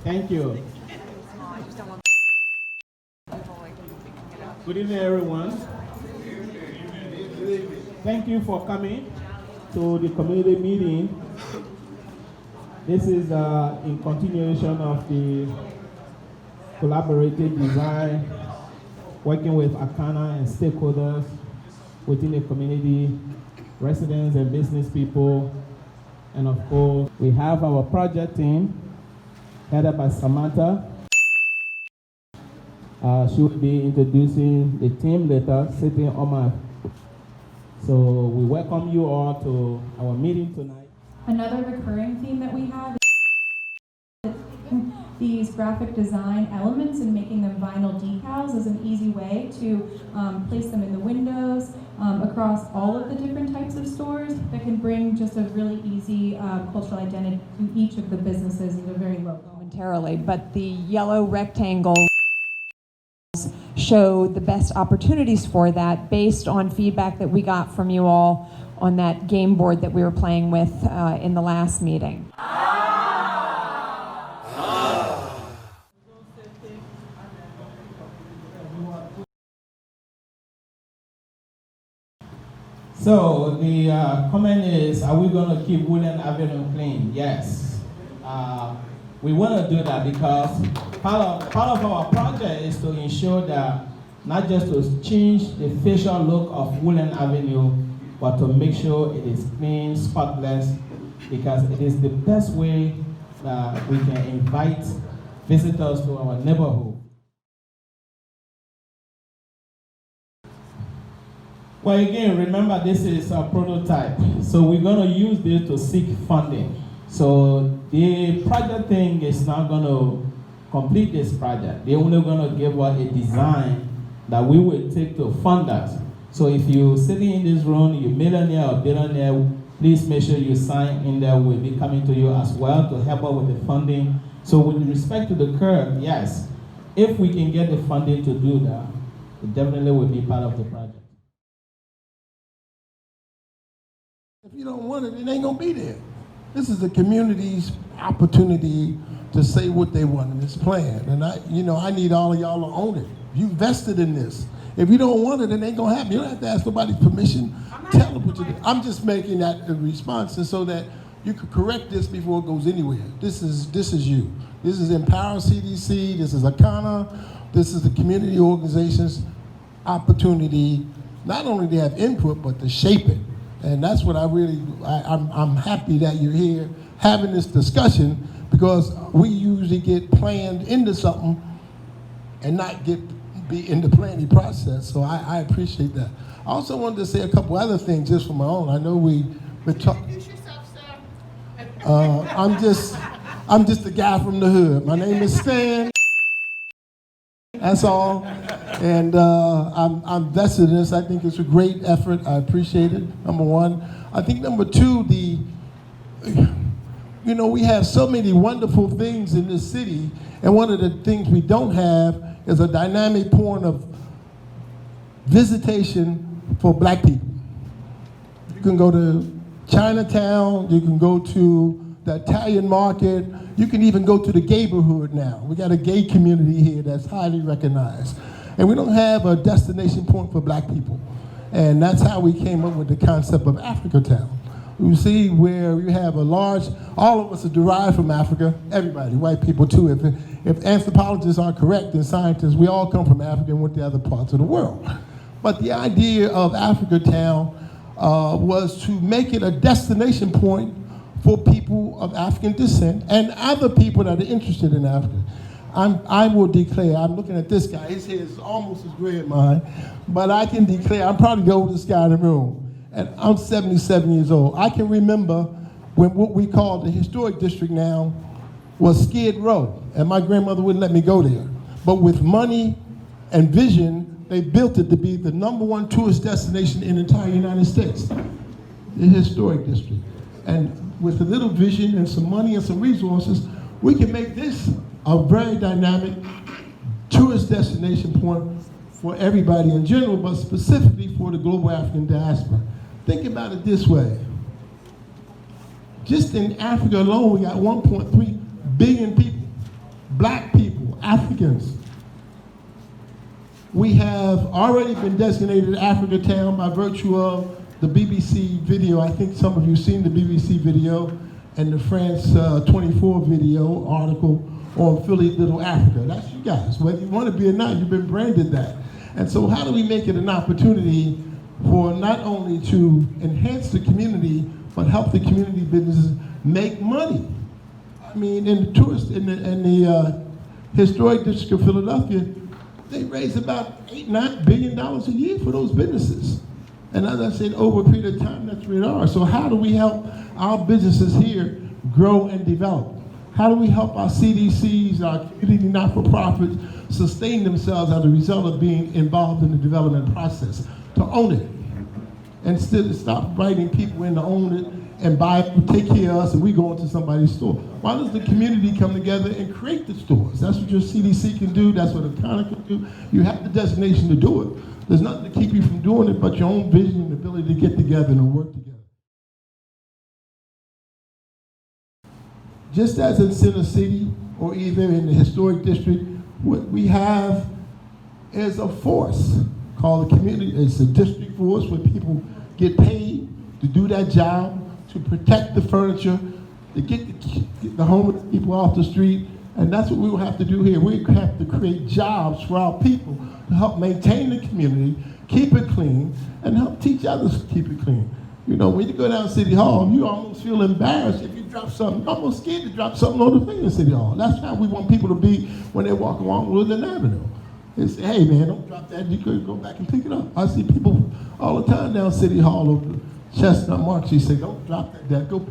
Thank you. Good evening, everyone. Thank you for coming to the community meeting. This is in continuation of the collaborative design, working with ACANA and stakeholders within the community, residents and business people. And of course, we have our project team, headed by Samantha. She will be introducing the team later, sitting on my. So we welcome you all to our meeting tonight. Another recurring theme that we have is these graphic design elements and making them vinyl decals is an easy way to place them in the windows across all of the different types of stores that can bring just a really easy cultural identity to each of the businesses that are very local. Momentarily, but the yellow rectangles show the best opportunities for that based on feedback that we got from you all on that game board that we were playing with in the last meeting. So the comment is, are we going to keep Woodland Avenue clean? Yes. We want to do that because part of our project is to ensure that not just to change the facial look of Woodland Avenue, but to make sure it is clean, spotless, because it is the best way that we can invite visitors to our neighborhood. Well, again, remember this is a prototype, so we're going to use this to seek funding. So the project thing is not going to complete this project. They're only going to give us a design that we will take to fund us. So if you're sitting in this room, you're millionaire or billionaire, please make sure you sign in there. We'll be coming to you as well to help us with the funding. So with respect to the curve, yes, if we can get the funding to do that, it definitely will be part of the project. If you don't want it, it ain't gonna be there. This is the community's opportunity to say what they want in this plan. And I need all of y'all to own it. You invested in this. If you don't want it, it ain't gonna happen. You don't have to ask nobody's permission. Tell them what you do. I'm just making that a response, and so that you can correct this before it goes anywhere. This is you. This is Empower CDC. This is ACANA. This is the community organization's opportunity, not only to have input, but to shape it. And that's what I'm happy that you're here having this discussion, because we usually get planned into something and not be in the planning process. So I appreciate that. I also wanted to say a couple other things just for my own. I know we've been talking. I'm just a guy from the hood. My name is Stan. That's all. And I'm vested in this. I think it's a great effort. I appreciate it, number one. I think number two, we have so many wonderful things in this city, and one of the things we don't have is a dynamic point of visitation for black people. You can go to Chinatown, you can go to the Italian market, you can even go to the neighborhood now. We got a gay community here that's highly recognized. And we don't have a destination point for black people. And that's how we came up with the concept of Africa Town. You see where you have all of us are derived from Africa, everybody, white people too. If anthropologists are correct and scientists, we all come from Africa and went to other parts of the world. But the idea of Africa Town was to make it a destination point for people of African descent and other people that are interested in Africa. I will declare, I'm looking at this guy, his hair is almost as gray as mine, but I can declare, I'm probably the oldest guy in the room, and I'm 77 years old. I can remember when what we call the historic district now was Skid Row, and my grandmother wouldn't let me go there. But with money and vision, they built it to be the #1 tourist destination in the entire United States, the historic district. And with a little vision and some money and some resources, we can make this a very dynamic tourist tourist destination point for everybody in general, but specifically for the global African diaspora. Think about it this way. Just in Africa alone, we got 1.3 billion people, black people, Africans. We have already been designated Africa Town by virtue of the BBC video. I think some of you seen the BBC video and the France 24 video article on Philly Little Africa. That's you guys. Whether you want to be or not, you've been branded that. And so how do we make it an opportunity for not only to enhance the community, but help the community businesses make money? I mean, in the historic district of Philadelphia, they raise about $8-9 billion a year for those businesses. And as I said, over a period of time, that's where they are. So how do we help our businesses here grow and develop? How do we help our CDCs, our community not-for-profits, sustain themselves as a result of being involved in the development process, to own it? Instead of stop writing people in to own it and buy it, take care of us, and we go into somebody's store. Why does the community come together and create the stores? That's what your CDC can do, that's what ACANA can do. You have the designation to do it. There's nothing to keep you from doing it but your own vision and ability to get together and work together. Just as in Center City or either in the historic district, what we have is a force called the community. It's a district force where people get paid to do that job, to protect the furniture, to get the homeless people off the street. And that's what we will have to do here. We have to create jobs for our people to help maintain the community, keep it clean, and help teach others to keep it clean. You know, when you go down City Hall, you almost feel embarrassed if you drop something. You're almost scared to drop something on the thing in City Hall. That's how we want people to be when they walk along Woodland Avenue. They say, hey man, don't drop that. You could go back and pick it up. I see people all the time down City Hall over Chestnut Market. She say, don't drop that. Go.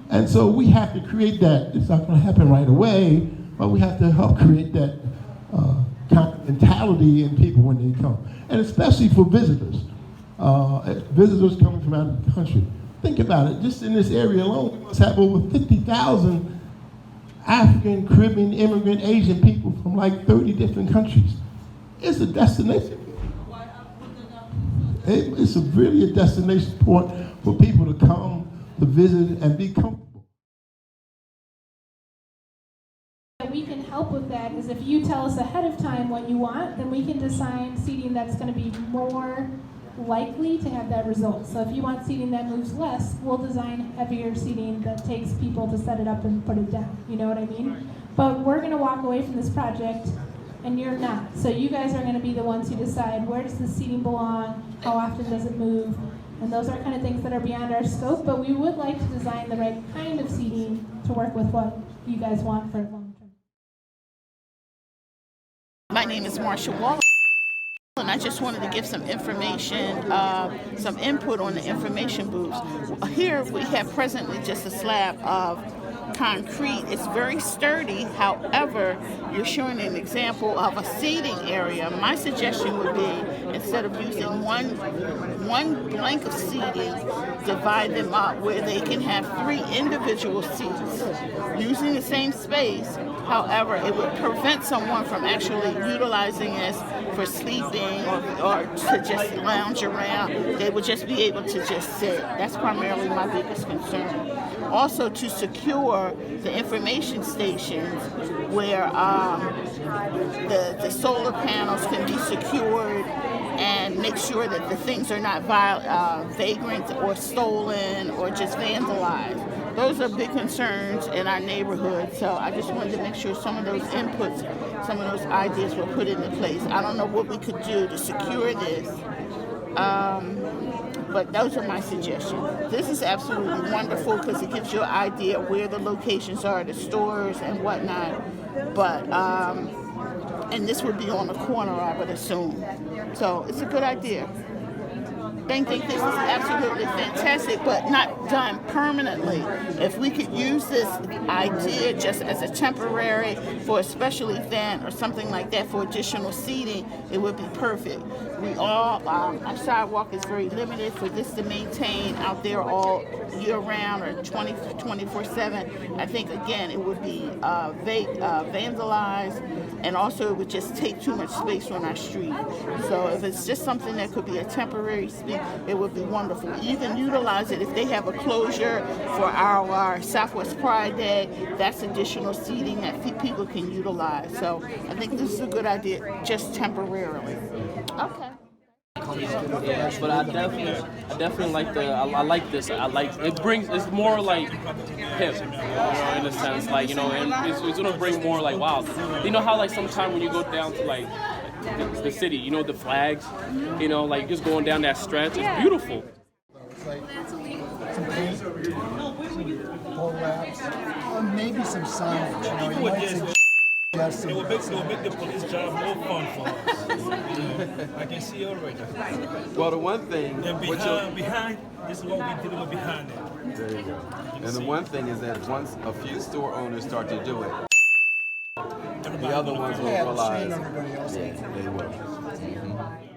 And so we have to create that. It's not going to happen right away, but we have to help create that kind of mentality in people when they come, and especially for visitors. Visitors coming from out of the country. Think about it, just in this area alone, we must have over 50,000 African, Caribbean, immigrant, Asian people from like 30 different countries. It's a destination. It's really a destination point for people to come to visit and be comfortable. We can help with that is if you tell us ahead of time what you want, then we can design seating that's going to be more likely to have that result. So if you want seating that moves less, we'll design heavier seating that takes people to set it up and put it down. You know what I mean? But we're going to walk away from this project and you're not. So you guys are going to be the ones who decide where does the seating belong, how often does it move, and those are kind of things that are beyond our scope, but we would like to design the right kind of seating to work with what you guys want for long term. My name is Marsha Wall. And I just wanted to give some information, some input on the information booths. Here we have presently just a slab of concrete. It's very sturdy. However, you're showing an example of a seating area. My suggestion would be, instead of using one blank of seating, divide them up where they can have 3 individual seats using the same space. However, it would prevent someone from actually utilizing this for sleeping or to just lounge around. They would just be able to just sit. That's primarily my biggest concern. Also, to secure the information stations where the solar panels can be secured and make sure that the things are not vagrant or stolen or just vandalized. Those are big concerns in our neighborhood, so I just wanted to make sure some of those inputs, some of those ideas were put into place. I don't know what we could do to secure this, but those are my suggestions. This is absolutely wonderful because it gives you an idea where the locations are, the stores and whatnot, but, and this would be on the corner, I would assume. So it's a good idea. think this is absolutely fantastic, but not done permanently. If we could use this idea just as a temporary for a special event or something like that for additional seating, it would be perfect. Our sidewalk is very limited for this to maintain out there all year round or 24/7. I think, again, it would be vandalized, and also it would just take too much space on our street. So if it's just something that could be a temporary space, it would be wonderful. You can utilize it if they have a closure for our Southwest Pride Day. That's additional seating that people can utilize. So I think this is a good idea, just temporarily. Okay. Yes, but I definitely like I like this. It's more like hip, in a sense, like, and it's gonna bring more like, wow, how like sometimes when you go down to like the city, the flags, like just going down that stretch, it's beautiful. It's like some paint, pole wraps, or maybe some signage. You might suggest it will make the police job more fun for us. I can see already. Well, the one thing... And behind, this is what we did with behind it. There you go. And the one thing is that once a few store owners start to do it, the other ones will realize... Everybody else. Yeah, they will. Mm-hmm.